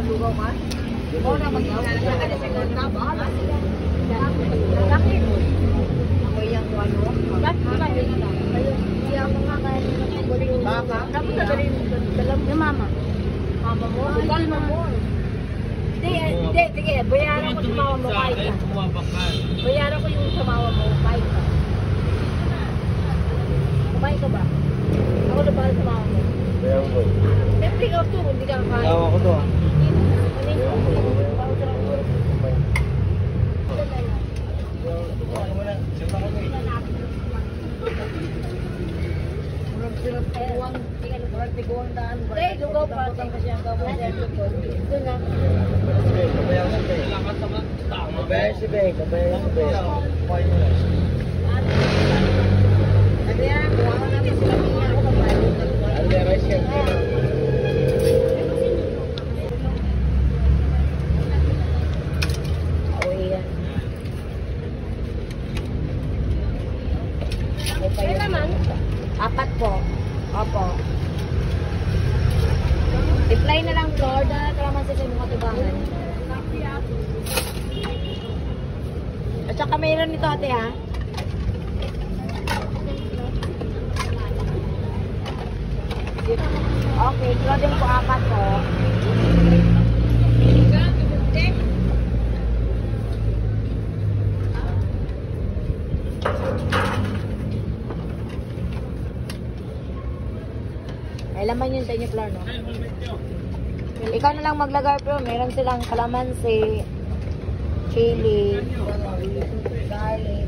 lugaw ka? Oo na, mag-iingat ka na sa ganda. Bahala sila. Bakit? Kaya ko ano? Bakit ba yun na? Kaya ako nga kaya nila. Baka? Tapos nagaling mo yung mama. Mama mo? Kalma mo. Hindi, sige. Bayaran ko sa mama mo kahit ka. Bayaran ko yung sa mama mo kahit ka. Kumain ka ba? Ako na bahal sa mama mo. Bayaran ko. Siyempre ikaw to, hindi ka kakain. Tawa ko to. Hindi, lugaw pa. Ito na. Kabayan si Beng. Kabayan si Beng. Sabi yan, kuha ko natin sila niya. Ako babae. Aldera siya. Ano naman? 4 po. Opo. Reply na lang, Lord. Kalaman sa mga tibangan. At saka mayroon nito, ate, ha? Okay, clothing po 4 po. Ay, laman yun sa inyo, Flor, no? Ikaw na lang maglagay, pero meron silang kalamansi, chili, garlic,